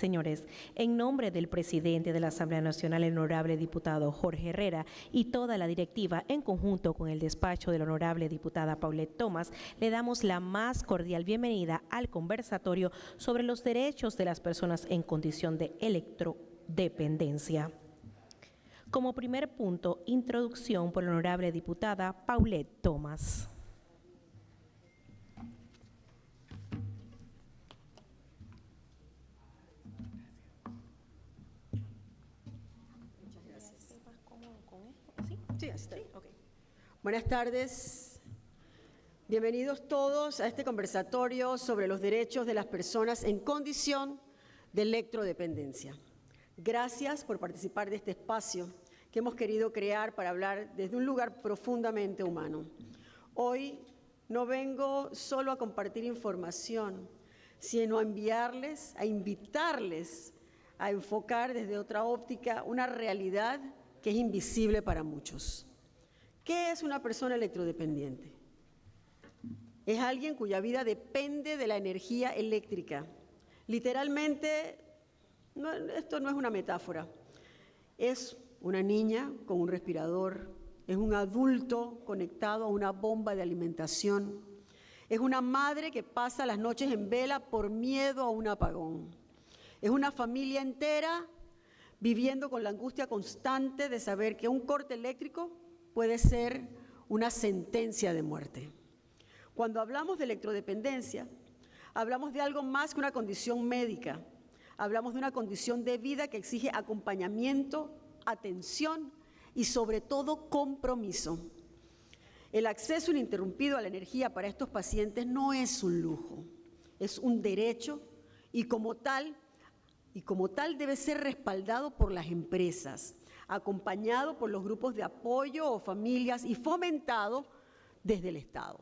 Señores, en nombre del presidente de la Asamblea Nacional, el honorable diputado Jorge Herrera, y toda la directiva, en conjunto con el despacho de la honorable diputada Paulette Thomas, le damos la más cordial bienvenida al conversatorio sobre los derechos de las personas en condición de electrodependencia. Como primer punto, introducción por la honorable diputada Paulette Thomas. Sí, así está. Okay. Buenas tardes. Bienvenidos todos a este conversatorio sobre los derechos de las personas en condición de electrodependencia. Gracias por participar de este espacio que hemos querido crear para hablar desde un lugar profundamente humano. Hoy no vengo solo a compartir información, sino a enviarles, a invitarles a enfocar desde otra óptica una realidad que es invisible para muchos. ¿Qué es una persona electrodependiente? Es alguien cuya vida depende de la energía eléctrica. Literalmente, esto no es una metáfora. Es una niña con un respirador, es un adulto conectado a una bomba de alimentación, es una madre que pasa las noches en vela por miedo a un apagón, es una familia entera viviendo con la angustia constante de saber que un corte eléctrico puede ser una sentencia de muerte. Cuando hablamos de electrodependencia, hablamos de algo más que una condición médica. Hablamos de una condición de vida que exige acompañamiento, atención y sobre todo compromiso. El acceso ininterrumpido a la energía para estos pacientes no es un lujo, es un derecho y como tal debe ser respaldado por las empresas, acompañado por los grupos de apoyo o familias y fomentado desde el Estado.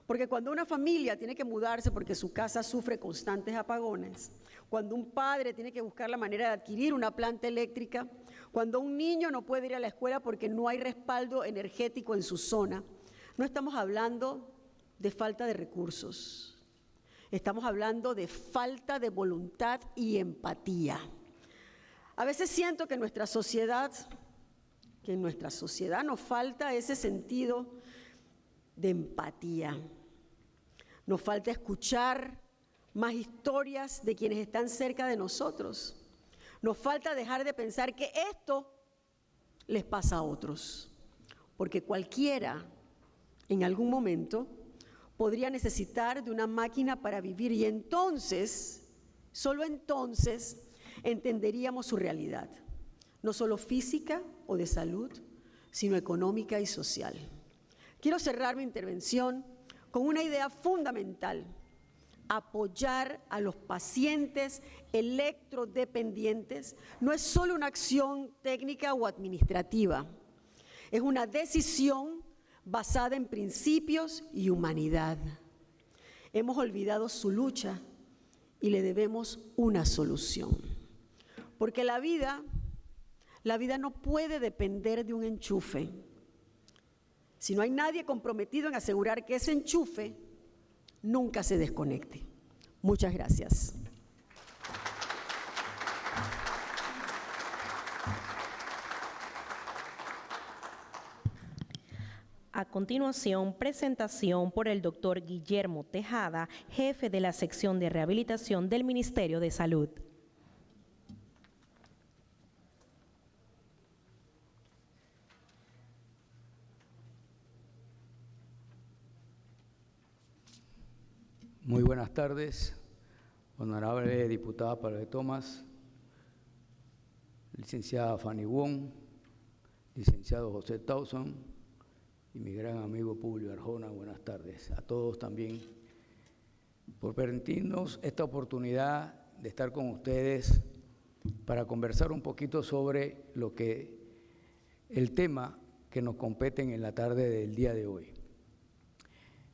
Porque cuando una familia tiene que mudarse porque su casa sufre constantes apagones, cuando un padre tiene que buscar la manera de adquirir una planta eléctrica, cuando un niño no puede ir a la escuela porque no hay respaldo energético en su zona, no estamos hablando de falta de recursos. Estamos hablando de falta de voluntad y empatía. A veces siento que en nuestra sociedad nos falta ese sentido de empatía. Nos falta escuchar más historias de quienes están cerca de nosotros. Nos falta dejar de pensar que esto les pasa a otros, porque cualquiera en algún momento podría necesitar de una máquina para vivir y entonces, solo entonces, entenderíamos su realidad, no solo física o de salud, sino económica y social. Quiero cerrar mi intervención con una idea fundamental: apoyar a los pacientes electrodependientes no es solo una acción técnica o administrativa, es una decisión basada en principios y humanidad. Hemos olvidado su lucha y le debemos una solución. Porque la vida no puede depender de un enchufe. Si no hay nadie comprometido en asegurar que ese enchufe nunca se desconecte. Muchas gracias. A continuación, presentación por el doctor Guillermo Tejada, jefe de la sección de rehabilitación del Ministerio de Salud. Muy buenas tardes, honorable diputada Paulette Thomas, licenciada Fanny Wong, licenciado José Towson y mi gran amigo Publio Arjona. Buenas tardes a todos también por permitirnos esta oportunidad de estar con ustedes para conversar un poquito sobre el tema que nos compete en la tarde del día de hoy.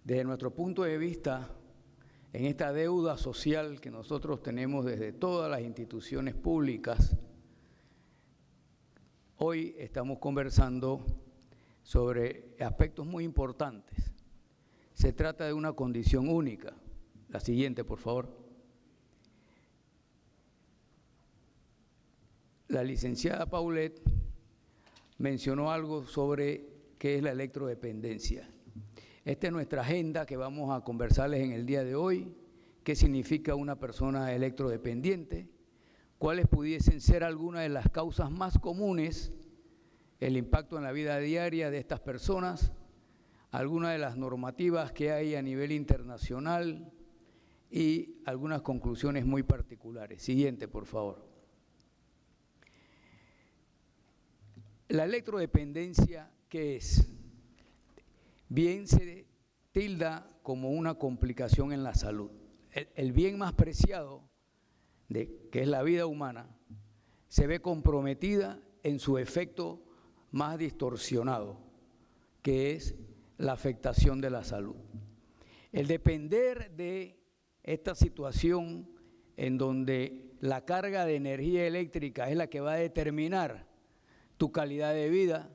Desde nuestro punto de vista, en esta deuda social que nosotros tenemos desde todas las instituciones públicas, hoy estamos conversando sobre aspectos muy importantes. Se trata de una condición única. La siguiente, por favor. la licenciada Paulette mencionó algo sobre qué es la electrodependencia. Esta es nuestra agenda que vamos a conversarles en el día de hoy. ¿Qué significa una persona electrodependiente? ¿Cuáles pudiesen ser algunas de las causas más comunes, el impacto en la vida diaria de estas personas, algunas de las normativas que hay a nivel internacional y algunas conclusiones muy particulares? Siguiente, por favor. La electrodependencia, ¿qué es? Bien se tilda como una complicación en la salud. El bien más preciado, que es la vida humana, se ve comprometida en su efecto más distorsionado, que es la afectación de la salud. El depender de esta situación en donde la carga de energía eléctrica es la que va a determinar tu calidad de vida,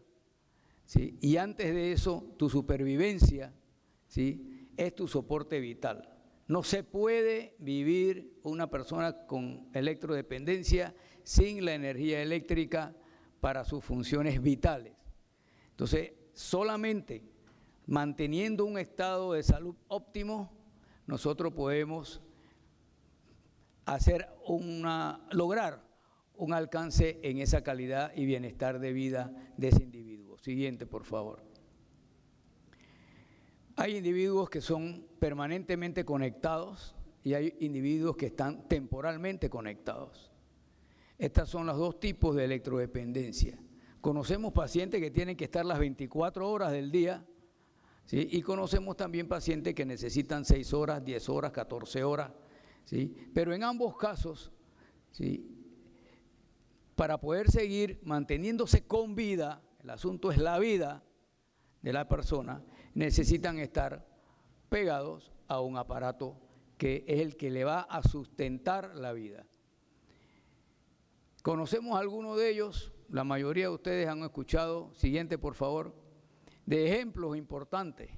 ¿sí? Y antes de eso, tu supervivencia, ¿sí? Es tu soporte vital. No se puede vivir una persona con electrodependencia sin la energía eléctrica para sus funciones vitales. Entonces, solamente manteniendo un estado de salud óptimo, nosotros podemos lograr un alcance en esa calidad y bienestar de vida de ese individuo. Siguiente, por favor. Hay individuos que son permanentemente conectados y hay individuos que están temporalmente conectados. Estos son los dos tipos de electrodependencia. Conocemos pacientes que tienen que estar las 24 horas del día, ¿sí? Y conocemos también pacientes que necesitan 6 horas, 10 horas, 14 horas, ¿sí? Pero en ambos casos, ¿sí?, para poder seguir manteniéndose con vida, el asunto es la vida de la persona, necesitan estar pegados a un aparato que es el que le va a sustentar la vida. Conocemos algunos de ellos, la mayoría de ustedes han escuchado, siguiente por favor, de ejemplos importantes,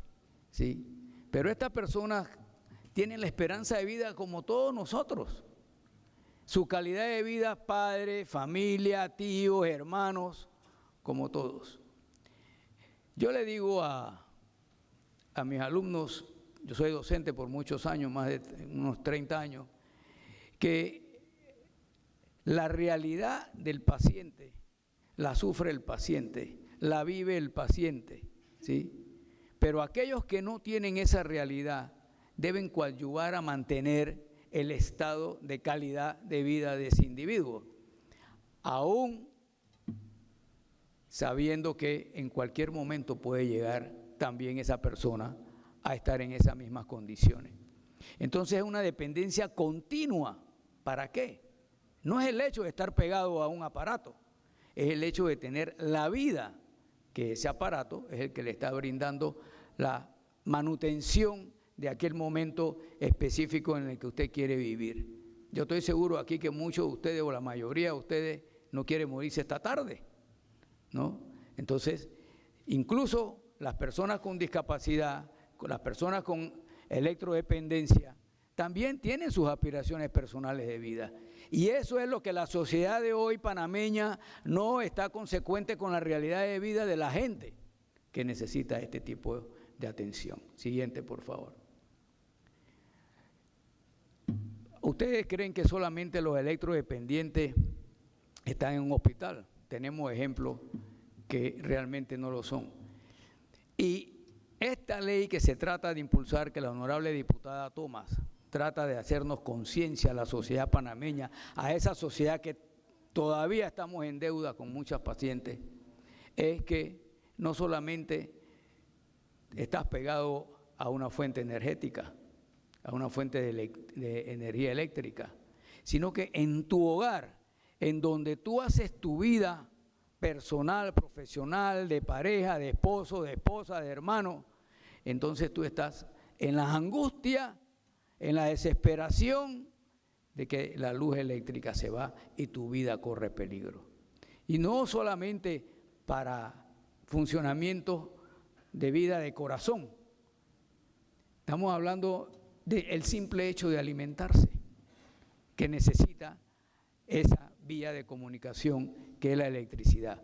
¿sí? Pero estas personas tienen la esperanza de vida como todos nosotros. Su calidad de vida, padre, familia, tíos, hermanos, como todos. Yo le digo a mis alumnos, yo soy docente por muchos años, más de unos 30 años, que la realidad del paciente la sufre el paciente, la vive el paciente, ¿sí? Pero aquellos que no tienen esa realidad deben coadyuvar a mantener el estado de calidad de vida de ese individuo, aún sabiendo que en cualquier momento puede llegar también esa persona a estar en esas mismas condiciones. Entonces es una dependencia continua. ¿Para qué? No es el hecho de estar pegado a un aparato, es el hecho de tener la vida, que ese aparato es el que le está brindando la manutención de aquel momento específico en el que usted quiere vivir. Yo estoy seguro aquí que muchos de ustedes, o la mayoría de ustedes, no quieren morirse esta tarde, ¿no? Entonces, incluso las personas con discapacidad, las personas con electrodependencia, también tienen sus aspiraciones personales de vida. Y eso es lo que la sociedad de hoy panameña no está consecuente con la realidad de vida de la gente que necesita este tipo de atención. Siguiente, por favor. ¿Ustedes creen que solamente los electrodependientes están en un hospital? Tenemos ejemplos que realmente no lo son. Y esta ley que se trata de impulsar, que la honorable diputada Tomás trata de hacernos conciencia a la sociedad panameña, a esa sociedad que todavía estamos en deuda con muchas pacientes, es que no solamente estás pegado a una fuente energética, a una fuente de energía eléctrica, sino que en tu hogar, en donde tú haces tu vida personal, profesional, de pareja, de esposo, de esposa, de hermano, entonces tú estás en la angustia, en la desesperación de que la luz eléctrica se va y tu vida corre peligro. Y no solamente para funcionamiento de vida de corazón, estamos hablando del simple hecho de alimentarse, que necesita esa vía de comunicación que es la electricidad.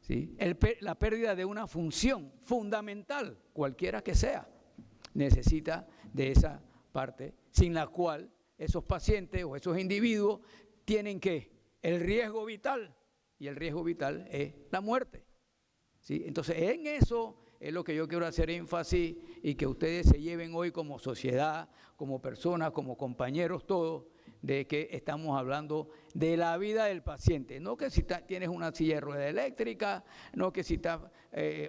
¿Sí? La pérdida de una función fundamental, cualquiera que sea, necesita de esa parte, sin la cual esos pacientes o esos individuos tienen que el riesgo vital, y el riesgo vital es la muerte. ¿Sí? Entonces, en eso es lo que yo quiero hacer énfasis y que ustedes se lleven hoy como sociedad, como personas, como compañeros todos, de que estamos hablando de la vida del paciente. No que si tienes una silla de rueda eléctrica, no que si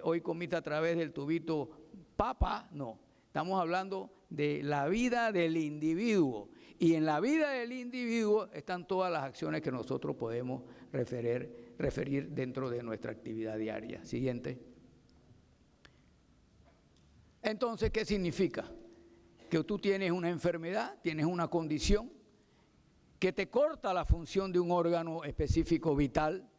hoy comiste a través del tubito papa, no. Estamos hablando de la vida del individuo. Y en la vida del individuo están todas las acciones que nosotros podemos referir dentro de nuestra actividad diaria. Siguiente. Entonces, ¿qué significa? Que tú tienes una enfermedad, tienes una condición que te corta la función de un órgano específico vital,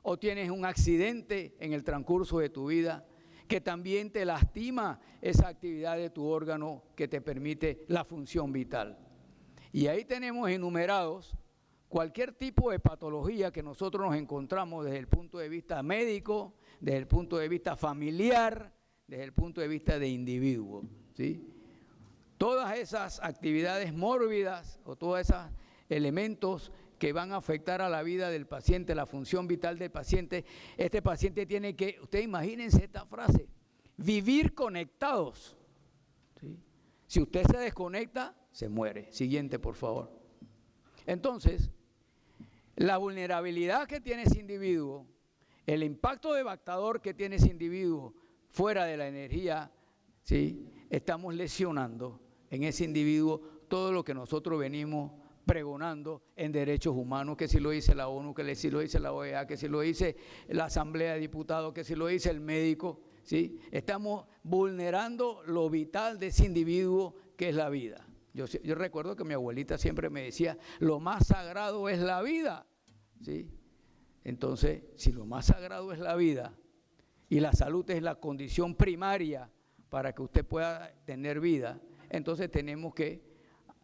o tienes un accidente en el transcurso de tu vida que también te lastima esa actividad de tu órgano que te permite la función vital. Y ahí tenemos enumerados cualquier tipo de patología que nosotros nos encontramos desde el punto de vista médico, desde el punto de vista familiar, desde el punto de vista de individuo, ¿sí? Todas esas actividades mórbidas o todos esos elementos que van a afectar a la vida del paciente, la función vital del paciente, este paciente tiene que, ustedes imagínense esta frase, vivir conectados, ¿sí? Si usted se desconecta, se muere. Siguiente, por favor. Entonces, la vulnerabilidad que tiene ese individuo, el impacto devastador que tiene ese individuo fuera de la energía, ¿sí? Estamos lesionando en ese individuo todo lo que nosotros venimos pregonando en derechos humanos, que si lo dice la ONU, que si lo dice la OEA, que si lo dice la Asamblea de Diputados, que si lo dice el médico, ¿sí? Estamos vulnerando lo vital de ese individuo que es la vida. Yo recuerdo que mi abuelita siempre me decía, lo más sagrado es la vida, ¿sí? Entonces, si lo más sagrado es la vida y la salud es la condición primaria para que usted pueda tener vida, entonces tenemos que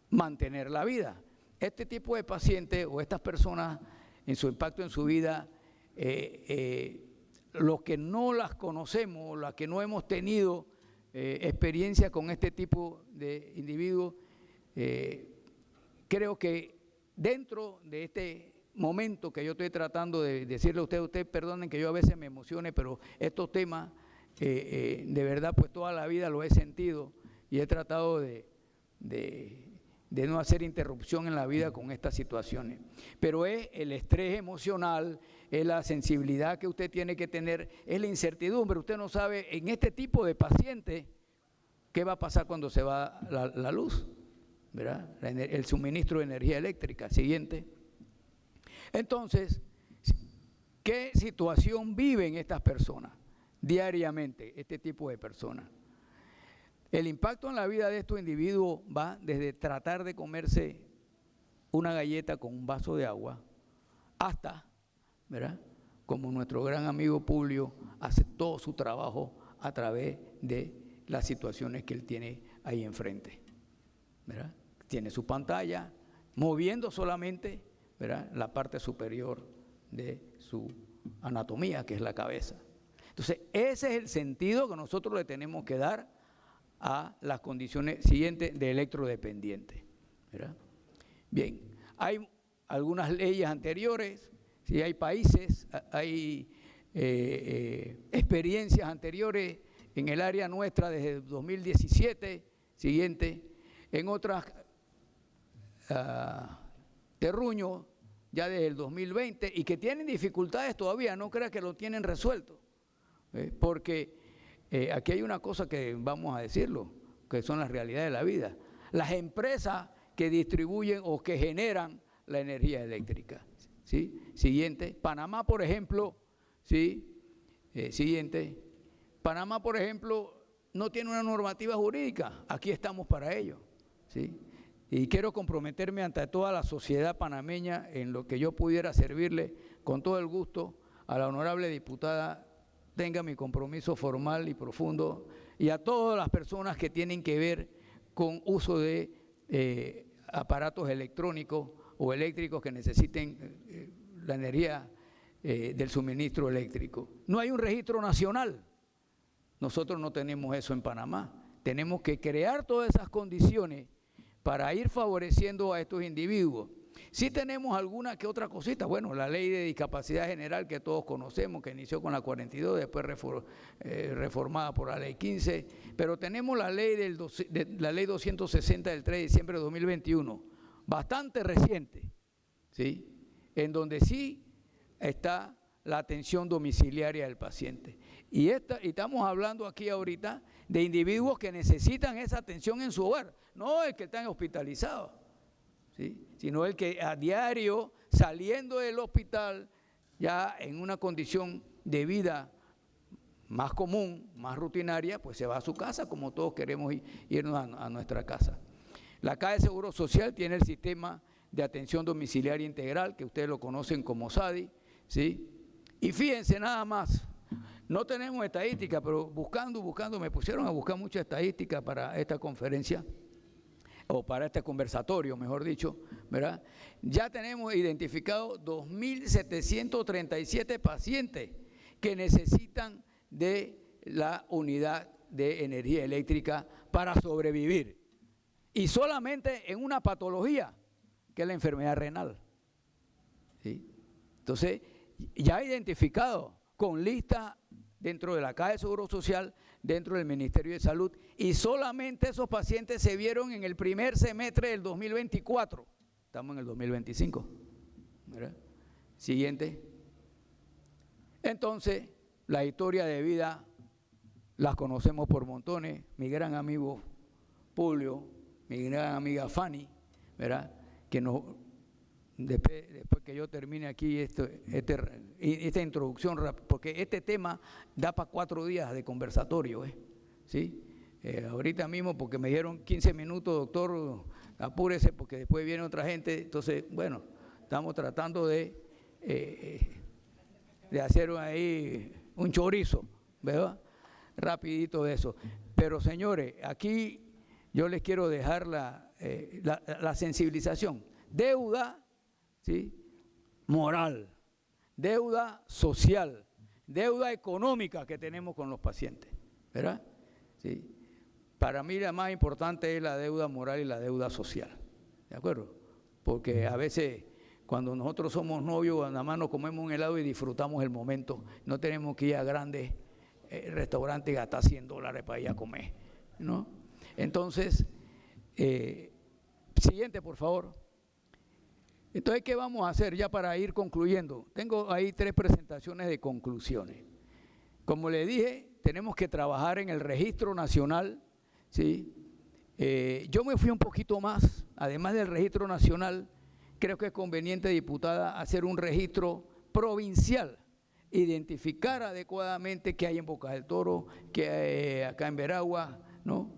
mantener la vida. Este tipo de pacientes o estas personas en su impacto en su vida, los que no las conocemos, los que no hemos tenido experiencia con este tipo de individuos, creo que dentro de este momento que yo estoy tratando de decirle a ustedes perdonen que yo a veces me emocione, pero estos temas de verdad pues toda la vida lo he sentido y he tratado de no hacer interrupción en la vida con estas situaciones. Pero es el estrés emocional, es la sensibilidad que usted tiene que tener, es la incertidumbre. Usted no sabe en este tipo de pacientes qué va a pasar cuando se va la luz, ¿verdad? El suministro de energía eléctrica. Siguiente. Entonces, ¿qué situación viven estas personas diariamente, este tipo de personas? El impacto en la vida de estos individuos va desde tratar de comerse una galleta con un vaso de agua hasta, ¿verdad?, como nuestro gran amigo Publio hace todo su trabajo a través de las situaciones que él tiene ahí enfrente, ¿verdad? Tiene su pantalla, moviendo solamente, ¿verdad?, la parte superior de su anatomía, que es la cabeza. Entonces, ese es el sentido que nosotros le tenemos que dar a las condiciones siguientes de electrodependiente, ¿verdad? Bien, hay algunas leyes anteriores, ¿sí? Hay países, hay experiencias anteriores en el área nuestra desde 2017, siguiente, en otras terruños ya desde el 2020 y que tienen dificultades todavía, no crea que lo tienen resuelto, porque aquí hay una cosa que vamos a decirlo, que son las realidades de la vida. Las empresas que distribuyen o que generan la energía eléctrica, ¿sí? Siguiente, Panamá, por ejemplo, ¿sí? Siguiente, Panamá, por ejemplo, no tiene una normativa jurídica, aquí estamos para ello, ¿sí? Y quiero comprometerme ante toda la sociedad panameña en lo que yo pudiera servirle con todo el gusto a la honorable diputada. Tenga mi compromiso formal y profundo, y a todas las personas que tienen que ver con uso de aparatos electrónicos o eléctricos que necesiten la energía del suministro eléctrico. No hay un registro nacional. Nosotros no tenemos eso en Panamá. Tenemos que crear todas esas condiciones para ir favoreciendo a estos individuos. Sí tenemos alguna que otra cosita. Bueno, la ley de discapacidad general que todos conocemos, que inició con la 42, después reformada por la ley 15, pero tenemos la ley, la ley 260 del 3 de diciembre de 2021, bastante reciente, ¿sí? En donde sí está la atención domiciliaria del paciente. Y estamos hablando aquí ahorita de individuos que necesitan esa atención en su hogar, no el que están hospitalizados, ¿sí? Sino el que a diario, saliendo del hospital, ya en una condición de vida más común, más rutinaria, pues se va a su casa, como todos queremos irnos a nuestra casa. La Caja de Seguro Social tiene el sistema de atención domiciliaria integral, que ustedes lo conocen como SADI, ¿sí? Y fíjense nada más, no tenemos estadística, pero buscando, me pusieron a buscar mucha estadística para esta conferencia, o para este conversatorio, mejor dicho, ¿verdad? Ya tenemos identificado 2.737 pacientes que necesitan de la unidad de energía eléctrica para sobrevivir. Y solamente en una patología, que es la enfermedad renal, ¿sí? Entonces, ya identificado con lista dentro de la Caja de Seguro Social, dentro del Ministerio de Salud, y solamente esos pacientes se vieron en el primer semestre del 2024. Estamos en el 2025. ¿Verdad? Siguiente. Entonces, la historia de vida las conocemos por montones. Mi gran amigo Publio, mi gran amiga Fanny, ¿verdad? Que después que yo termine aquí esta introducción, porque este tema da para 4 días de conversatorio, ¿sí? Ahorita mismo, porque me dieron 15 minutos, doctor, apúrese, porque después viene otra gente. Entonces, bueno, estamos tratando de hacer ahí un chorizo, ¿verdad? Rapidito de eso. Pero señores, aquí yo les quiero dejar la sensibilización. Deuda, ¿sí? Moral, deuda social, deuda económica que tenemos con los pacientes, ¿verdad? ¿Sí? Para mí la más importante es la deuda moral y la deuda social, ¿de acuerdo? Porque a veces cuando nosotros somos novios, nada más nos comemos un helado y disfrutamos el momento. No tenemos que ir a grandes restaurantes y gastar $100 para ir a comer, ¿no? Entonces, siguiente, por favor. Entonces, ¿qué vamos a hacer ya para ir concluyendo? Tengo ahí 3 presentaciones de conclusiones. Como le dije, tenemos que trabajar en el registro nacional, ¿sí? Yo me fui un poquito más, además del registro nacional, creo que es conveniente, diputada, hacer un registro provincial, identificar adecuadamente qué hay en Bocas del Toro, qué hay acá en Veragua, ¿no?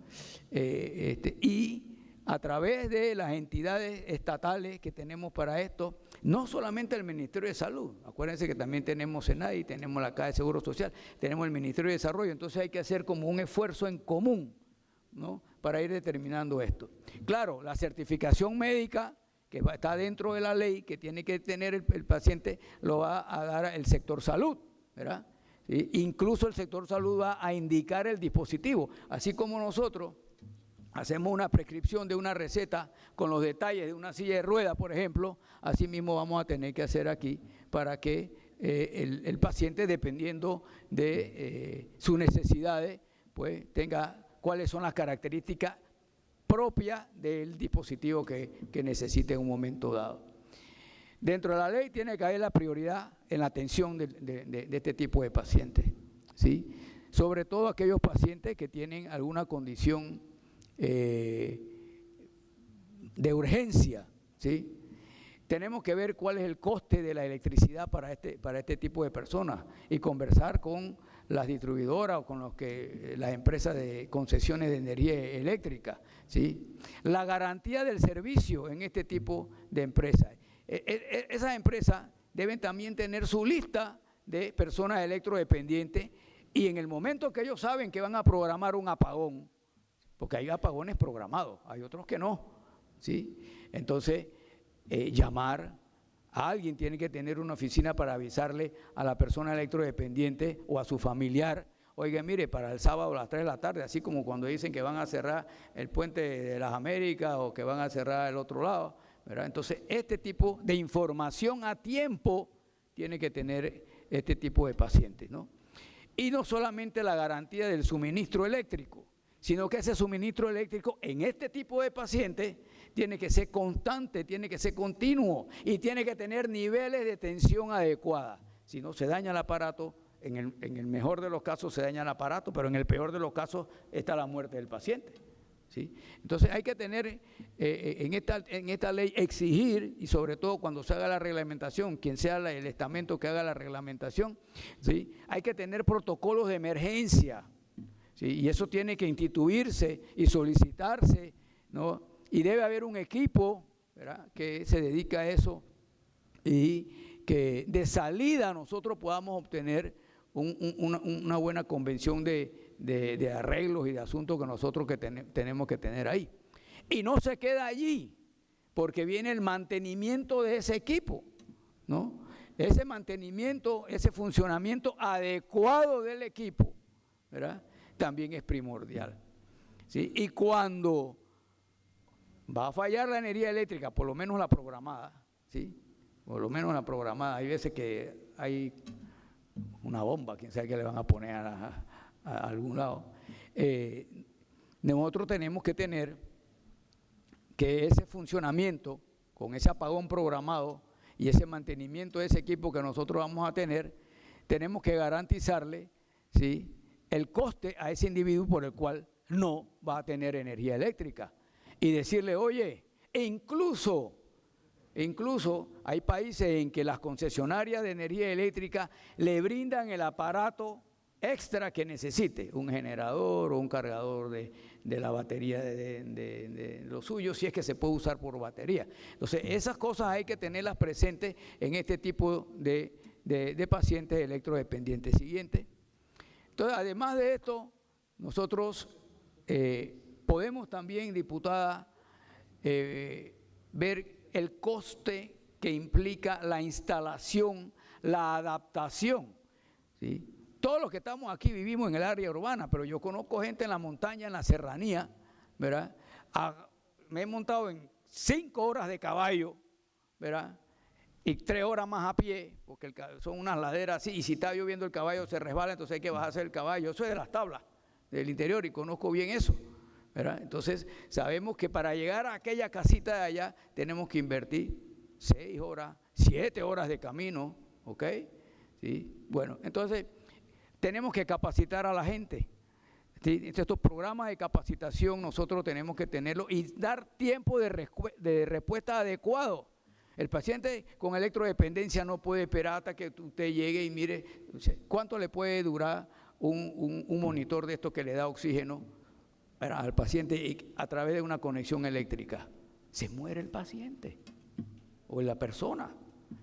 Y a través de las entidades estatales que tenemos para esto, no solamente el Ministerio de Salud, acuérdense que también tenemos SENADI, tenemos la Caja de Seguro Social, tenemos el Ministerio de Desarrollo, entonces hay que hacer como un esfuerzo en común, ¿no? Para ir determinando esto. Claro, la certificación médica que está dentro de la ley, que tiene que tener el paciente, lo va a dar el sector salud, ¿verdad? ¿Sí? Incluso el sector salud va a indicar el dispositivo, así como nosotros hacemos una prescripción de una receta con los detalles de una silla de ruedas, por ejemplo, así mismo vamos a tener que hacer aquí para que el paciente, dependiendo de sus necesidades, pues tenga cuáles son las características propias del dispositivo que necesite en un momento dado. Dentro de la ley tiene que haber la prioridad en la atención de este tipo de pacientes, ¿sí? Sobre todo aquellos pacientes que tienen alguna condición de urgencia, ¿sí? Tenemos que ver cuál es el coste de la electricidad para este tipo de personas y conversar con las distribuidoras o con las empresas de concesiones de energía eléctrica, ¿sí? La garantía del servicio en este tipo de empresas. Esas empresas deben también tener su lista de personas electrodependientes y en el momento que ellos saben que van a programar un apagón, porque hay apagones programados, hay otros que no, ¿sí? Entonces, llamar Alguien tiene que tener una oficina para avisarle a la persona electrodependiente o a su familiar: oiga, mire, para el sábado a las 3 de la tarde, así como cuando dicen que van a cerrar el puente de las Américas o que van a cerrar el otro lado, ¿verdad? Entonces, este tipo de información a tiempo tiene que tener este tipo de pacientes, ¿no? Y no solamente la garantía del suministro eléctrico, sino que ese suministro eléctrico en este tipo de pacientes tiene que ser constante, tiene que ser continuo y tiene que tener niveles de tensión adecuada. Si no, se daña el aparato. En el mejor de los casos se daña el aparato, pero en el peor de los casos está la muerte del paciente, ¿sí? Entonces hay que tener en esta ley, exigir, y sobre todo cuando se haga la reglamentación, quien sea el estamento que haga la reglamentación, ¿sí? Hay que tener protocolos de emergencia, ¿sí? Y eso tiene que instituirse y solicitarse, ¿no? Y debe haber un equipo, ¿verdad?, que se dedica a eso, y que de salida nosotros podamos obtener una buena convención de arreglos y de asuntos que nosotros tenemos que tener ahí. Y no se queda allí, porque viene el mantenimiento de ese equipo, ¿no? Ese mantenimiento, ese funcionamiento adecuado del equipo, ¿verdad?, también es primordial, ¿sí? Y cuando va a fallar la energía eléctrica, por lo menos la programada, ¿sí? Por lo menos la programada, hay veces que hay una bomba, quién sabe qué le van a poner a algún lado. Nosotros tenemos que tener que ese funcionamiento, con ese apagón programado y ese mantenimiento de ese equipo que nosotros vamos a tener, tenemos que garantizarle, ¿sí?, el coste a ese individuo por el cual no va a tener energía eléctrica. Y decirle: oye, incluso hay países en que las concesionarias de energía eléctrica le brindan el aparato extra que necesite, un generador o un cargador de la batería de lo suyo, si es que se puede usar por batería. Entonces, esas cosas hay que tenerlas presentes en este tipo de pacientes electrodependientes. Siguiente. Entonces, además de esto, nosotros podemos también, diputada, ver el coste que implica la instalación, la adaptación, ¿sí? Todos los que estamos aquí vivimos en el área urbana, pero yo conozco gente en la montaña, en la serranía, ¿verdad? Me he montado en 5 horas de caballo, ¿verdad?, y 3 horas más a pie, porque son unas laderas así, y si está lloviendo el caballo se resbala, entonces hay que bajarse el caballo. Eso es de las tablas del interior y conozco bien eso, ¿verdad? Entonces sabemos que para llegar a aquella casita de allá tenemos que invertir 6 horas, 7 horas de camino, ¿ok? ¿Sí? Bueno, entonces tenemos que capacitar a la gente. ¿Sí? Estos programas de capacitación nosotros tenemos que tenerlos y dar tiempo de respuesta adecuado. El paciente con electrodependencia no puede esperar hasta que usted llegue y mire cuánto le puede durar un monitor de estos que le da oxígeno al paciente a través de una conexión eléctrica. Se muere el paciente o la persona.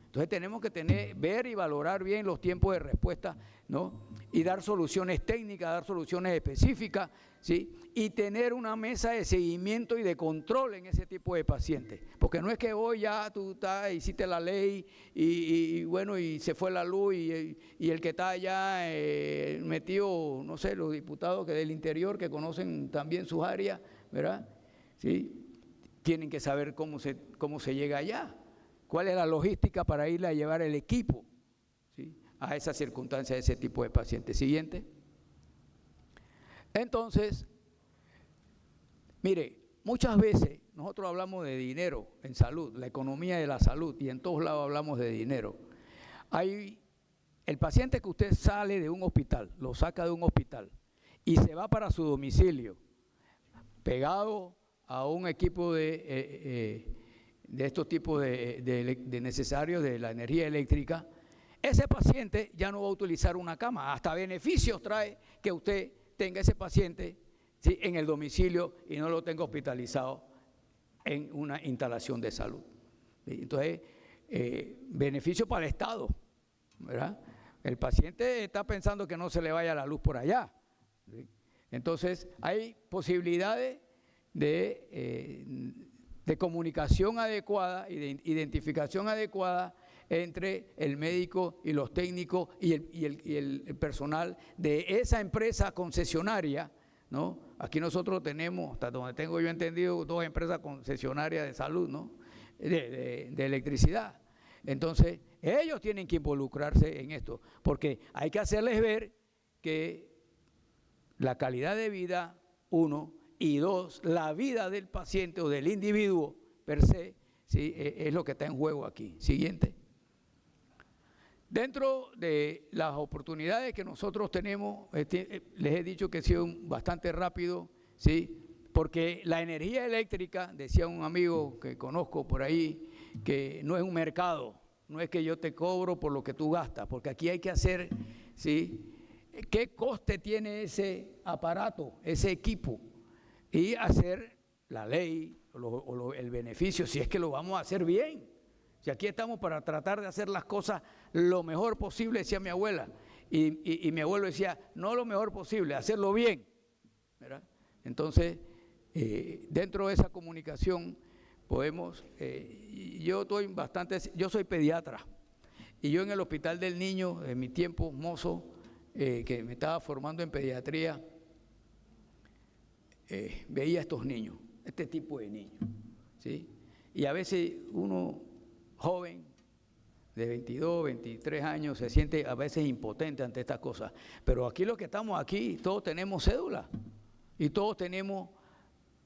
Entonces tenemos que ver y valorar bien los tiempos de respuesta, ¿no? Y dar soluciones técnicas, dar soluciones específicas, ¿sí? Y tener una mesa de seguimiento y de control en ese tipo de pacientes. Porque no es que hoy ya tú hiciste la ley y bueno, y se fue la luz y el que está allá metido, no sé, los diputados que del interior que conocen también sus áreas, ¿verdad? ¿Sí? Tienen que saber cómo se llega allá. ¿Cuál es la logística para irle a llevar el equipo, ¿sí?, a esas circunstancias, a ese tipo de pacientes? Siguiente. Entonces, mire, muchas veces nosotros hablamos de dinero en salud, la economía de la salud, y en todos lados hablamos de dinero. El paciente que usted sale de un hospital, lo saca de un hospital y se va para su domicilio, pegado a un equipo de estos tipos de necesarios de la energía eléctrica, ese paciente ya no va a utilizar una cama. Hasta beneficios trae que usted tenga ese paciente, ¿sí?, en el domicilio y no lo tenga hospitalizado en una instalación de salud. Entonces, beneficio para el Estado, ¿verdad? El paciente está pensando que no se le vaya la luz por allá, ¿sí? Entonces, hay posibilidades de comunicación adecuada y de identificación adecuada entre el médico y los técnicos y el personal de esa empresa concesionaria, ¿no? Aquí nosotros tenemos, hasta donde tengo yo entendido, 2 empresas concesionarias de salud, ¿no? de electricidad. Entonces, ellos tienen que involucrarse en esto, porque hay que hacerles ver que la calidad de vida, 1, y 2, la vida del paciente o del individuo per se, ¿sí? Es lo que está en juego aquí. Siguiente. Dentro de las oportunidades que nosotros tenemos, les he dicho que he sido bastante rápido, ¿sí? Porque la energía eléctrica, decía un amigo que conozco por ahí, que no es un mercado, no es que yo te cobro por lo que tú gastas, porque aquí hay que hacer, ¿sí? ¿Qué coste tiene ese aparato, ese equipo? Y hacer la ley, el beneficio, si es que lo vamos a hacer bien. Si aquí estamos para tratar de hacer las cosas lo mejor posible, decía mi abuela. Y mi abuelo decía, no lo mejor posible, hacerlo bien, ¿verdad? Entonces, dentro de esa comunicación podemos, yo soy pediatra, y yo en el Hospital del Niño, en mi tiempo mozo, que me estaba formando en pediatría, veía a estos niños, este tipo de niños, ¿sí? Y a veces uno joven, de 22, 23 años, se siente a veces impotente ante estas cosas. Pero aquí los que estamos aquí, todos tenemos cédula. Y todos tenemos,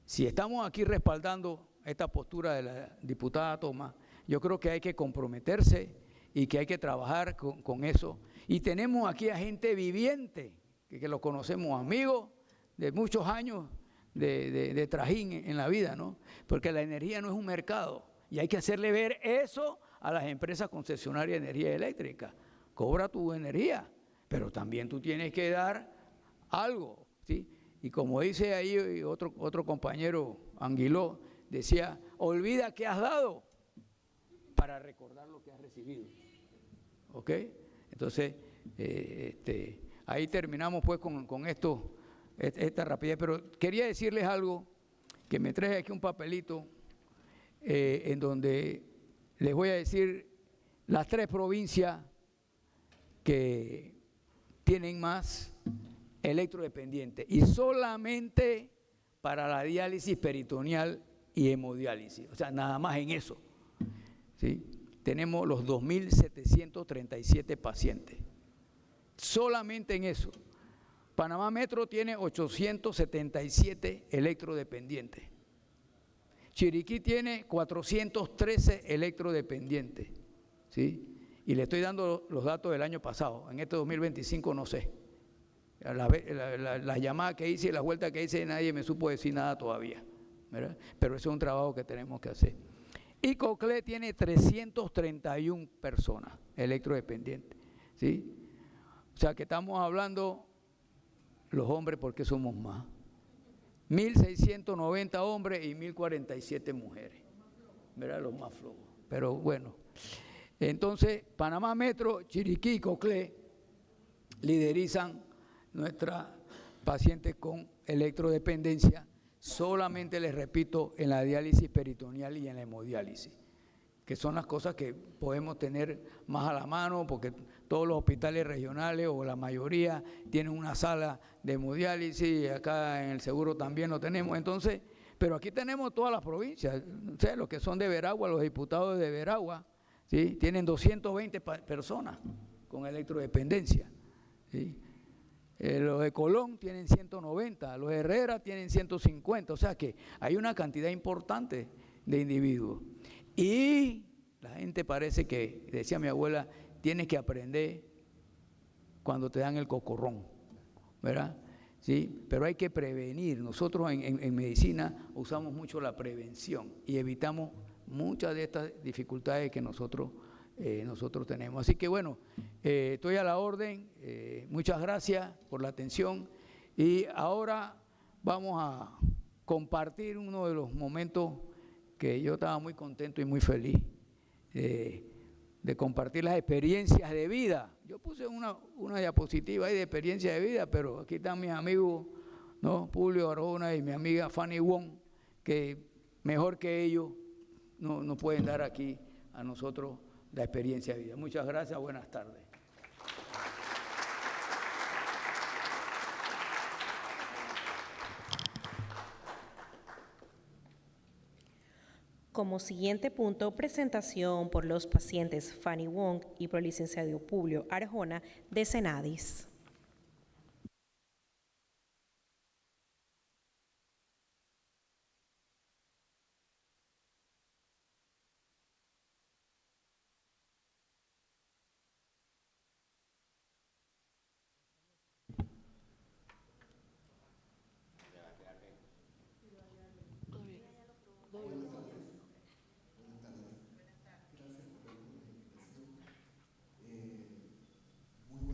si estamos aquí respaldando esta postura de la diputada Thomas, yo creo que hay que comprometerse y que hay que trabajar con eso. Y tenemos aquí a gente viviente, que lo conocemos, amigos de muchos años de trajín en la vida, ¿no? Porque la energía no es un mercado. Y hay que hacerle ver eso a las empresas concesionarias de energía eléctrica. Cobra tu energía, pero también tú tienes que dar algo, ¿sí? Y como dice ahí otro compañero, Anguiló, decía, olvida que has dado para recordar lo que has recibido. ¿Ok? Entonces, ahí terminamos pues con esta rapidez. Pero quería decirles algo, que me traje aquí un papelito, en donde les voy a decir las 3 provincias que tienen más electrodependientes, y solamente para la diálisis peritoneal y hemodiálisis, o sea, nada más en eso, ¿sí? Tenemos los 2.737 pacientes, solamente en eso. Panamá Metro tiene 877 electrodependientes. Chiriquí tiene 413 electrodependientes, ¿sí? Y le estoy dando los datos del año pasado. En este 2025 no sé. Las llamadas que hice y las vueltas que hice, nadie me supo decir nada todavía, ¿verdad? Pero ese es un trabajo que tenemos que hacer. Y Coclé tiene 331 personas electrodependientes, ¿sí? O sea que estamos hablando, los hombres, porque somos más. 1.690 hombres y 1.047 mujeres, ¿verdad? Los más flojos. Pero bueno, entonces Panamá Metro, Chiriquí y Coclé liderizan nuestras pacientes con electrodependencia, solamente les repito, en la diálisis peritoneal y en la hemodiálisis, que son las cosas que podemos tener más a la mano, porque todos los hospitales regionales o la mayoría tienen una sala de hemodiálisis, y acá en el seguro también lo tenemos. Entonces, pero aquí tenemos todas las provincias, o sea, los que son de Veragua, los diputados de Veragua, ¿sí? Tienen 220 personas con electrodependencia, ¿sí? Los de Colón tienen 190, los de Herrera tienen 150, o sea que hay una cantidad importante de individuos. Y la gente parece que, decía mi abuela, tienes que aprender cuando te dan el cocorrón, ¿verdad? ¿Sí? Pero hay que prevenir. Nosotros en medicina usamos mucho la prevención y evitamos muchas de estas dificultades que nosotros tenemos. Así que bueno, estoy a la orden. Muchas gracias por la atención. Y ahora vamos a compartir uno de los momentos que yo estaba muy contento y muy feliz de compartir las experiencias de vida. Yo puse una diapositiva ahí de experiencia de vida, pero aquí están mis amigos, ¿no? Publio Arjona y mi amiga Fanny Wong, que mejor que ellos no pueden dar aquí a nosotros la experiencia de vida. Muchas gracias, buenas tardes. Como siguiente punto, presentación por los pacientes Fanny Wong y por el licenciado Publio Arjona de Senadis. Muy buena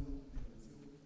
tu intervención.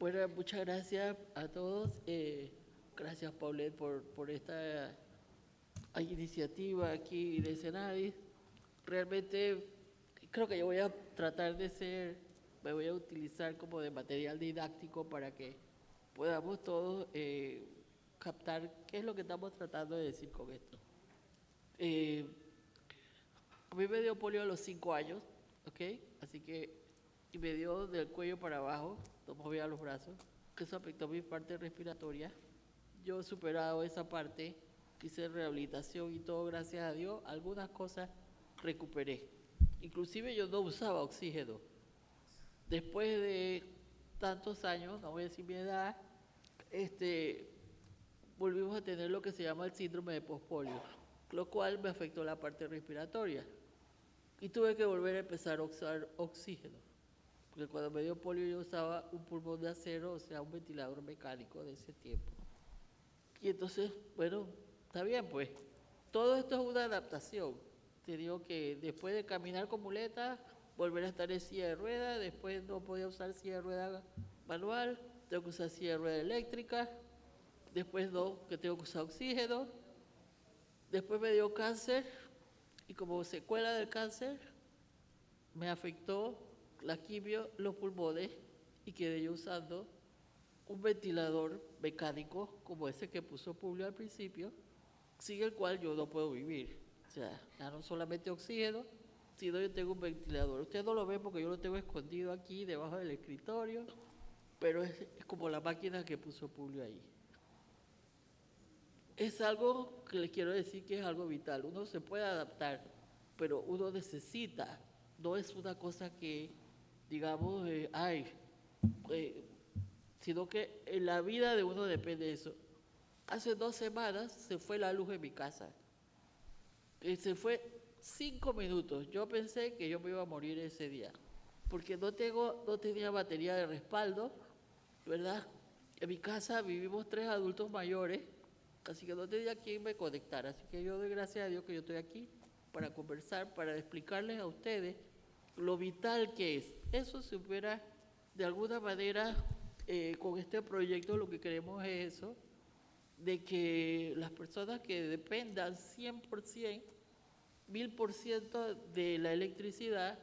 Bueno, muchas gracias a todos. Gracias, Paulette, por esta iniciativa aquí de Senadis. Realmente creo que yo voy a tratar me voy a utilizar como de material didáctico para que podamos todos captar qué es lo que estamos tratando de decir con esto. A mí me dio polio a los 5 años, ¿ok? Así que, y me dio del cuello para abajo, no movía los brazos, que eso afectó mi parte respiratoria. Yo he superado esa parte, hice rehabilitación y todo, gracias a Dios, algunas cosas recuperé. Inclusive yo no usaba oxígeno. Después de tantos años, no voy a decir mi edad, volvimos a tener lo que se llama el síndrome de pospolio, lo cual me afectó la parte respiratoria. Y tuve que volver a empezar a usar oxígeno, porque cuando me dio polio yo usaba un pulmón de acero, o sea, un ventilador mecánico de ese tiempo. Y entonces, bueno, está bien pues, todo esto es una adaptación. Te digo que después de caminar con muleta, volver a estar en silla de ruedas, después no podía usar silla de rueda manual, tengo que usar silla de rueda eléctrica, después no, que tengo que usar oxígeno, después me dio cáncer, y como secuela del cáncer, me afectó la quimio, los pulmones, y quedé yo usando un ventilador mecánico, como ese que puso Publio al principio, sin el cual yo no puedo vivir. O sea, ya no solamente oxígeno, sino yo tengo un ventilador. Ustedes no lo ven porque yo lo tengo escondido aquí, debajo del escritorio, pero es como la máquina que puso Publio ahí. Es algo que les quiero decir que es algo vital. Uno se puede adaptar, pero uno necesita. No es una cosa que, digamos, sino que en la vida de uno depende de eso. Hace 2 semanas se fue la luz en mi casa. Se fue 5 minutos. Yo pensé que yo me iba a morir ese día, porque no tenía batería de respaldo, ¿verdad? En mi casa vivimos 3 adultos mayores, así que no tenía quien me conectara. Así que yo doy gracias a Dios que yo estoy aquí para conversar, para explicarles a ustedes lo vital que es. Eso se hubiera, de alguna manera, con este proyecto lo que queremos es eso, de que las personas que dependan 100%, 1000% de la electricidad,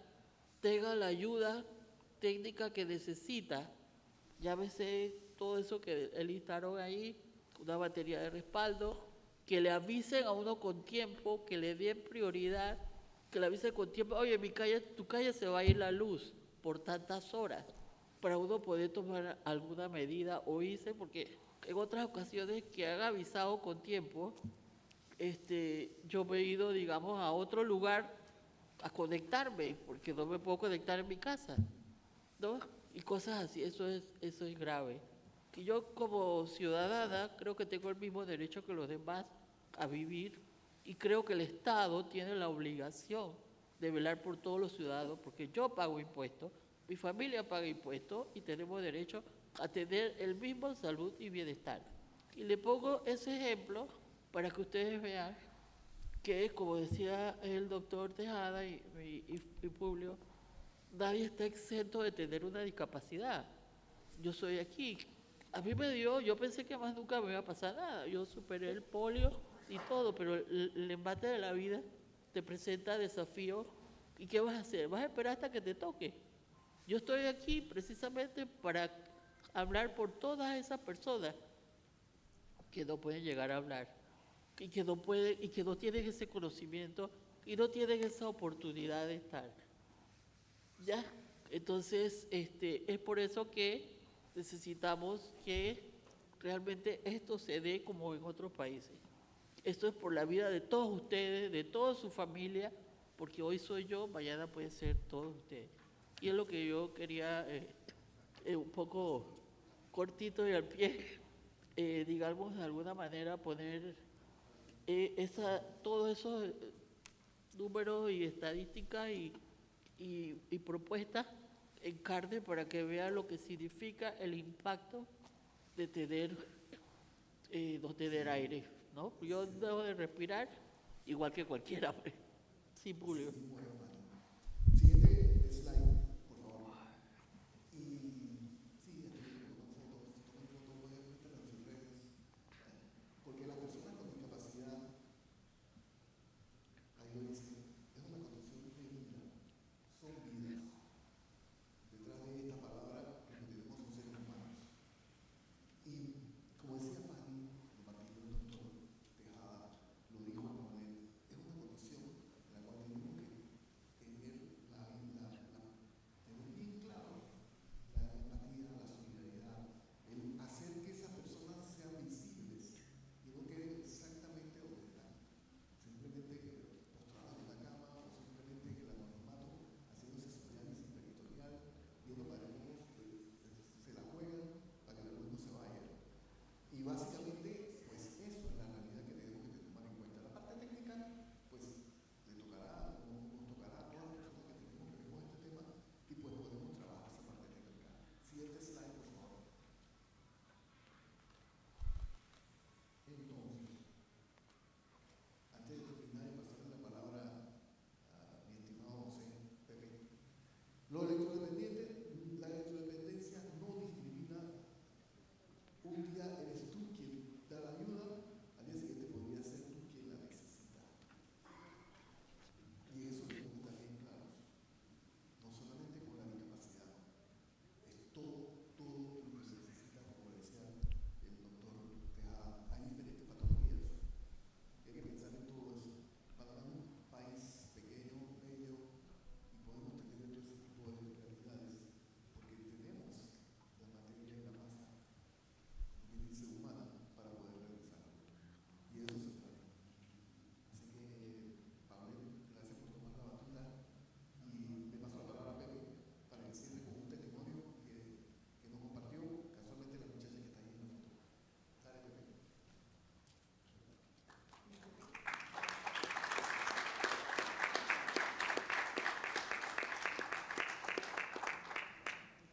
tengan la ayuda técnica que necesita. Llámese todo eso que enlistaron ahí, una batería de respaldo, que le avisen a uno con tiempo, que le den prioridad, que le avisen con tiempo, oye, tu calle se va a ir la luz por tantas horas, para uno poder tomar alguna medida o irse, porque en otras ocasiones que han avisado con tiempo, yo me he ido, digamos, a otro lugar a conectarme, porque no me puedo conectar en mi casa, ¿no? Y cosas así, eso es grave. Y yo como ciudadana creo que tengo el mismo derecho que los demás a vivir, y creo que el Estado tiene la obligación de velar por todos los ciudadanos, porque yo pago impuestos, mi familia paga impuestos y tenemos derecho a tener el mismo salud y bienestar. Y le pongo ese ejemplo para que ustedes vean que, como decía el doctor Tejada y Publio, nadie está exento de tener una discapacidad. Yo soy aquí. A mí me dio, yo pensé que más nunca me iba a pasar nada. Yo superé el polio y todo, pero el embate de la vida te presenta desafíos. ¿Y qué vas a hacer? ¿Vas a esperar hasta que te toque? Yo estoy aquí precisamente para hablar por todas esas personas que no pueden llegar a hablar y que no tienen ese conocimiento y no tienen esa oportunidad de estar. ¿Ya? Entonces, es por eso que necesitamos que realmente esto se dé como en otros países. Esto es por la vida de todos ustedes, de toda su familia, porque hoy soy yo, mañana puede ser todos ustedes. Y es lo que yo quería, un poco cortito y al pie, digamos, de alguna manera poner todos esos números y estadísticas y propuestas en carne para que vean lo que significa el impacto de no tener aire, ¿no? Yo dejo de respirar igual que cualquiera, pues. Sí, Julio. Siguiente slide, por favor.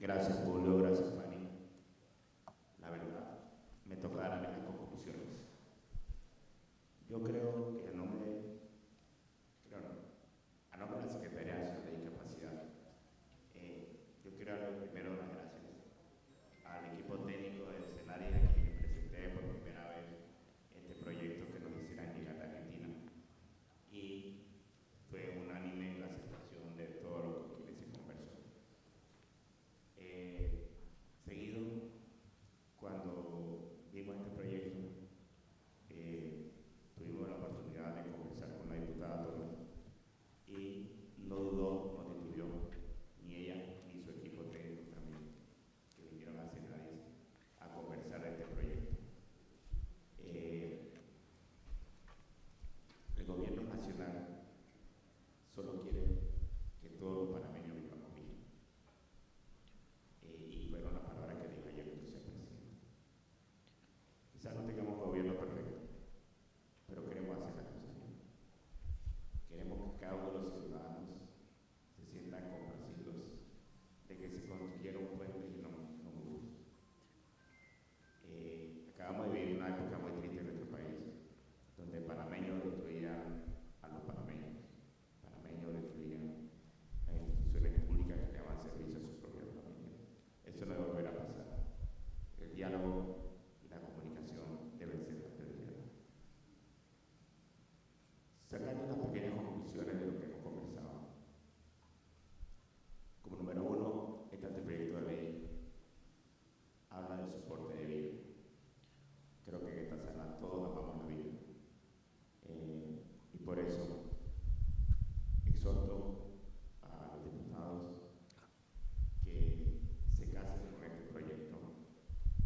Gracias, Julio. Gracias, Fanny. La verdad, me toca dar las conclusiones. Yo creo que a nombre de la Secretaría Nacional de Discapacidad, yo quiero dar primero las gracias al equipo técnico del escenario a quien presenté por primera vez este proyecto que nos hicieran llegar a Argentina. Y fue unánime la aceptación de todo lo que aquí se conversó. Seguido, cuando vimos este proyecto, tuvimos la oportunidad de conversar con la diputada Torres y no dudó, no titubeó, ni ella ni su equipo técnico también, que vinieron a Cenades a conversar de este proyecto. El gobierno nacional solo quiere que todos los panameños vivamos bien. Y fueron las palabras que dijo ayer el vicepresidente. Quizás no tengamos un gobierno perfecto, pero queremos hacer las cosas bien. Queremos que cada uno de los ciudadanos se sientan complacidos de que se construyeron puentes y no muros. Acabamos de vivir una época muy triste en nuestro país, donde panameños destruían a los panameños destruían las instituciones públicas que le daban servicio a sus propias familias. Eso no debe volver a pasar. El diálogo y la comunicación deben ser la prioridad. Sacando unas pequeñas conclusiones de lo que hemos conversado. Como número uno, este anteproyecto de ley habla del soporte de vida. Creo que en esta sala todos amamos la vida. Y por eso exhorto a los diputados que se casen con este proyecto,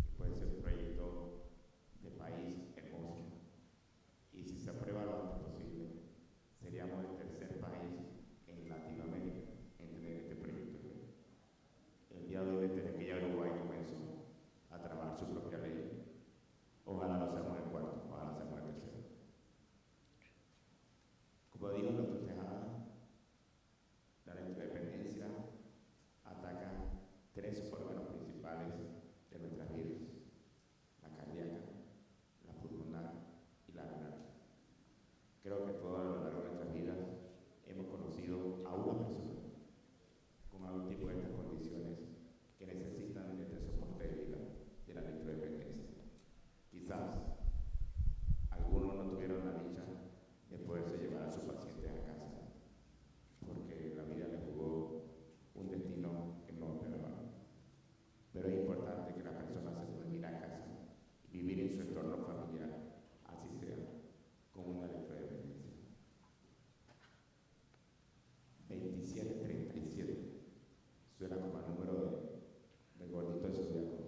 que puede ser un proyecto de país hermoso. Y si se aprueba lo antes posible, seríamos el tercer país en Latinoamérica en tener este proyecto de ley. El día de hoy desde que ya Uruguay comenzó a trabajar su propia ley. Ojalá no seamos el cuarto, ojalá seamos el tercero. Como dijo el doctor Tejada, la electrodependencia ataca tres órganos principales de nuestras vidas: la cardíaca, la pulmonar y la renal. Creo que todo a lo largo de nuestras vidas hemos conocido a una persona con algún tipo de estas condiciones que necesitan de este soporte de vida de la electrodependencia. Quizás algunos no tuvieron la dicha de poderse llevar a sus pacientes a casa, porque la vida les jugó un destino que no esperaban. Pero es importante que las personas se puedan ir a casa y vivir en su entorno familiar, así sea, con una electrodependencia. 2737 suena como el número del gordito de Zodíaco.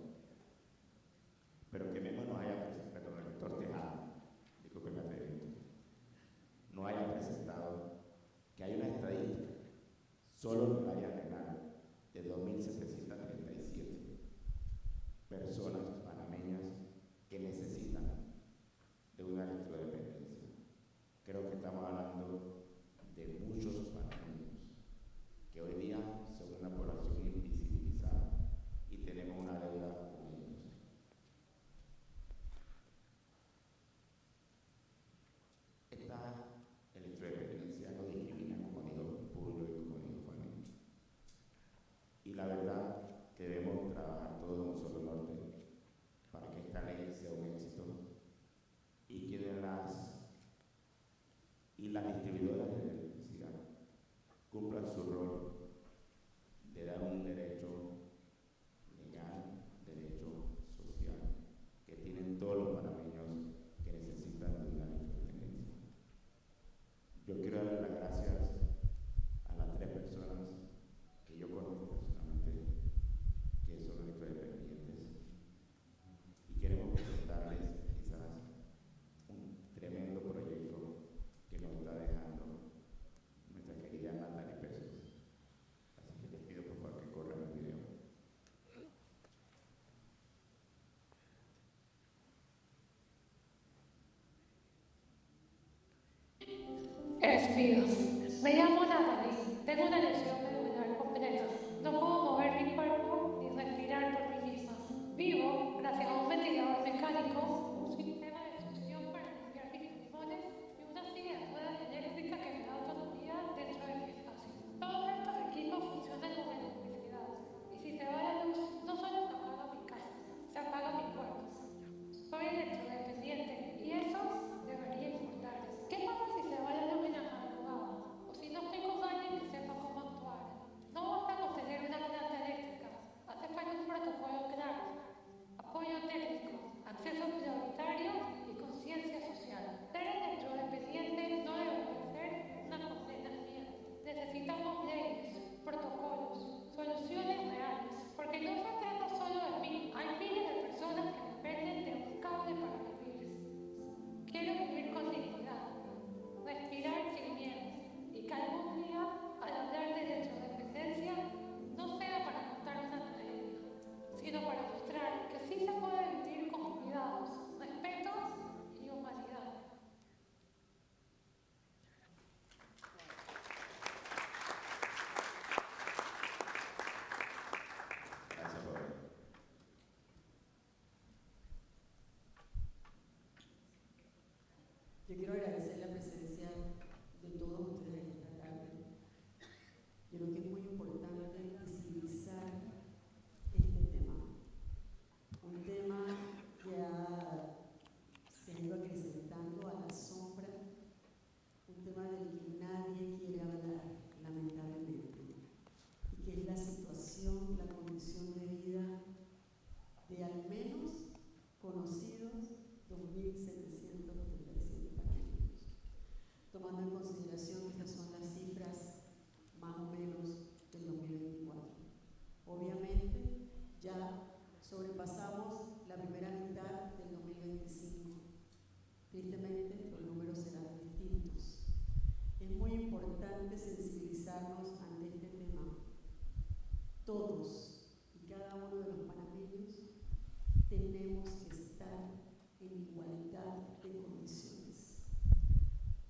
Pero que Memo no haya presentado, el doctor Tejada, disculpen la atrevimiento, no haya presentado que hay una estadística solo en el área renal de 2.737 personas panameñas que necesitan de una electrodependencia. Creo que estamos hablando de muchos panameños que hoy día son una población invisibilizada y tenemos una deuda con ellos. Esta electrodependencia no discrimina, como dijo Julio y como dijo Fanny. Y la verdad que debemos trabajar todos en un solo norte para que esta ley sea un éxito y que las distribuidoras de electricidad cumplan su rol de dar un derecho legal, derecho social, que tienen todos los panameños que necesitan de una electrodependencia. Yo quiero darle las gracias a las tres personas que yo conozco personalmente, que son electrodependientes, y queremos presentarles quizás un tremendo proyecto que nos está dejando nuestra querida Natalie Pesos. Así que les pido por favor que corran el video. Respiro. Me llamo Natalie. Tengo una lesión pulmonar completa. No puedo mover mi cuerpo ni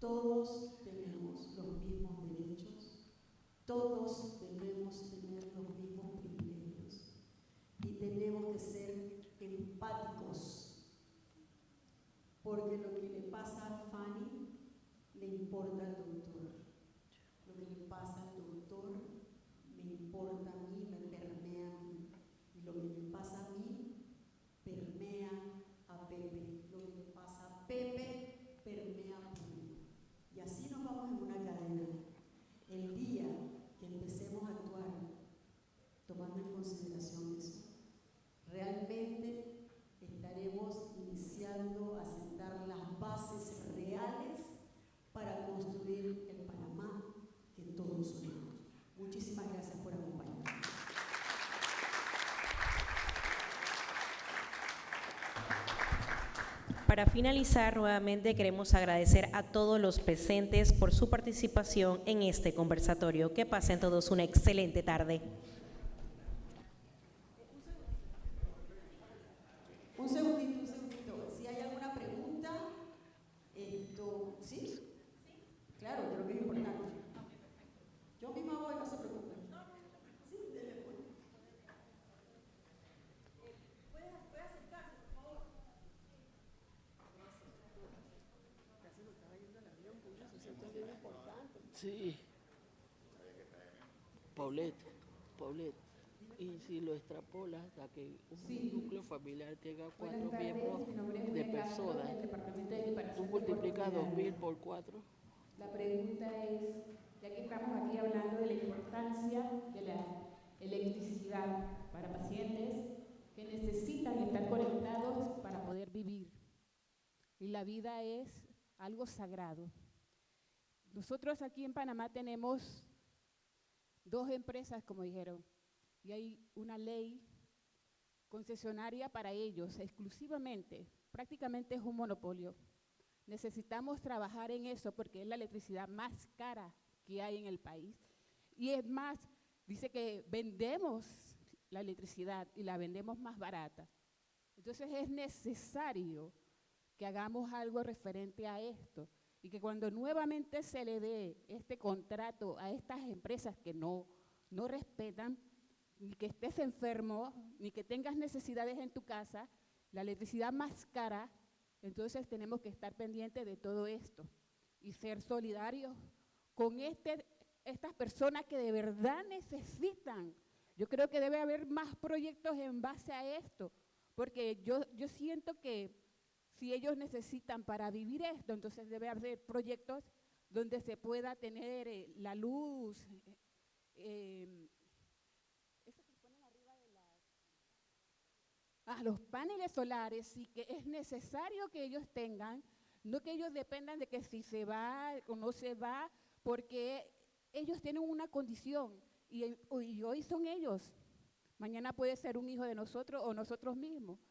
Todos tenemos los mismos derechos, todos debemos tener los mismos privilegios y tenemos que ser empáticos, porque lo que le pasa a Fanny le importa al doctor, lo que le pasa al doctor me importa a mí, me permea a mí, y lo que le pasa a mí permea a Pepe, lo que le pasa a Pepe permea a Julio. Y así nos vamos en una cadena. El día que empecemos a actuar tomando en consideración eso, realmente estaremos iniciando a sentar las bases reales para construir el Panamá que todos soñamos. Muchísimas gracias por acompañarnos. Para finalizar, nuevamente queremos agradecer a todos los presentes por su participación en este conversatorio. Que pasen todos una excelente tarde. Un segundito. Si hay alguna pregunta, ¿sí? Claro, creo que es importante. Yo misma voy, no se preocupen. Sí, dele, pues. ¿Puede acercarse, por favor? Casi nos estaba yendo el avión, pues eso es bien importante. Sí. Paulette, y si lo extrapolas a que un núcleo familiar tenga 4 miembros de personas, tú multiplicas 2000 por 4. La pregunta es, ya que estamos aquí hablando de la importancia de la electricidad para pacientes que necesitan estar conectados para poder vivir. Y la vida es algo sagrado. Nosotros aquí en Panamá tenemos 2 empresas, como dijeron, y hay una ley concesionaria para ellos exclusivamente. Prácticamente es un monopolio. Necesitamos trabajar en eso porque es la electricidad más cara que hay en el país. Y es más, dice que vendemos la electricidad y la vendemos más barata. Entonces es necesario que hagamos algo referente a esto y que cuando nuevamente se le dé este contrato a estas empresas que no respetan, ni que estés enfermo, ni que tengas necesidades en tu casa, la electricidad más cara. Entonces tenemos que estar pendientes de todo esto y ser solidarios con estas personas que de verdad necesitan. Yo creo que debe haber más proyectos en base a esto, porque yo siento que si ellos necesitan para vivir esto, entonces debe haber proyectos donde se pueda tener la luz, eso que ponen arriba de los paneles solares, y que es necesario que ellos tengan, no que ellos dependan de que si se va o no se va, porque ellos tienen una condición y hoy son ellos, mañana puede ser un hijo de nosotros o nosotros mismos,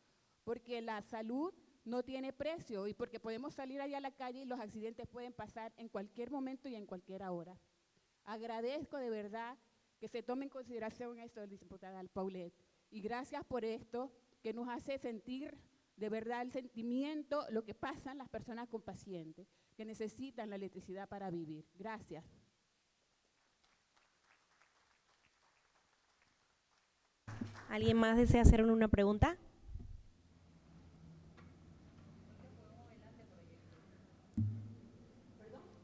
porque la salud no tiene precio y porque podemos salir allá a la calle y los accidentes pueden pasar en cualquier momento y en cualquier hora. Agradezco de verdad que se tome en consideración esto, diputada Paulette, y gracias por esto que nos hace sentir de verdad el sentimiento, lo que pasan las personas con pacientes, que necesitan la electricidad para vivir. Gracias. ¿Alguien más desea hacer una pregunta?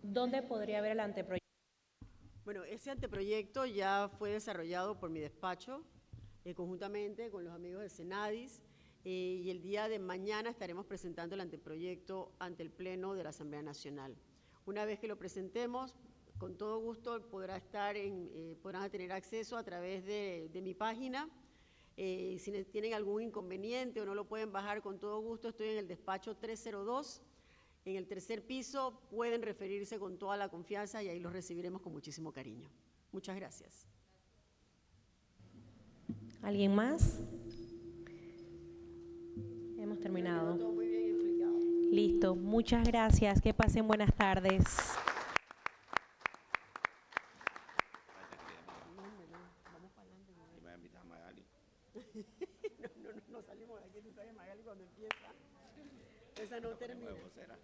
¿Dónde podría ver el anteproyecto? Bueno, ese anteproyecto ya fue desarrollado por mi despacho, conjuntamente con los amigos de Senadis, y el día de mañana estaremos presentando el anteproyecto ante el Pleno de la Asamblea Nacional. Una vez que lo presentemos, con todo gusto podrán tener acceso a través de mi página. Si tienen algún inconveniente o no lo pueden bajar, con todo gusto estoy en el despacho 302, en el 3er piso. Pueden referirse con toda la confianza y ahí los recibiremos con muchísimo cariño. Muchas gracias. ¿Alguien más? Hemos terminado. Todo muy bien explicado. Listo. Muchas gracias. Que pasen buenas tardes. Vamos para adelante. Y me va a invitar a Magali. No salimos de aquí, tú sabes, Magali, cuando empieza. Esa no termina. Vocera.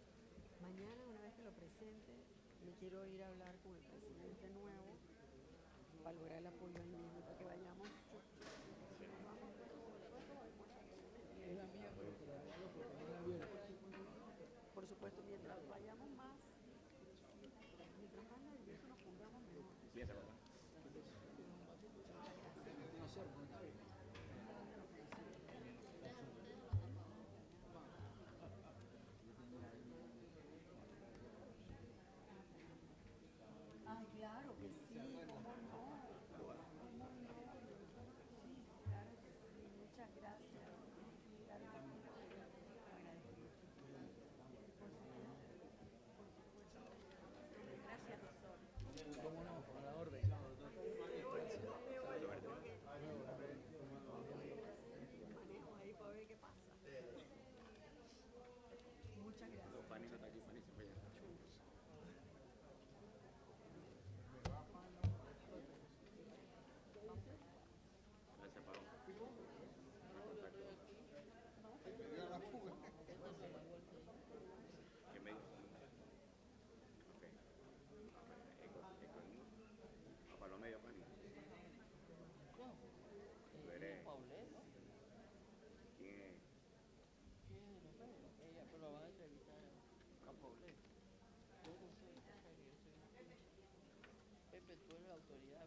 Mañana, una vez que lo presente. quiero ir a hablar con el presidente nuevo para lograr el apoyo ahí mismo, para que vayamos. Por supuesto, mientras vayamos más, mientras más nerviosos nos pongamos mejor. Ay, claro que sí, cómo no. ¿Cómo no? Sí, claro que sí. Muchas gracias. Claro que sí. Gracias, doctor. ¿Cómo no? A la orden. Qué bueno, porque manejo ahí para ver qué pasa. Muchas gracias. Fanny no está aquí, Fanny se fue allá. Gracias, Pablo. ¿Qué me dijo? Ok. A Pablo medio, Fanny. Tú eres... Paulette, ¿no? ¿Quién es? ¿Quién es de los medios? Ella, pero la van a entrevistar a Paulette. Yo no sé, en serio, yo soy Pepe, tú eres la autoridad.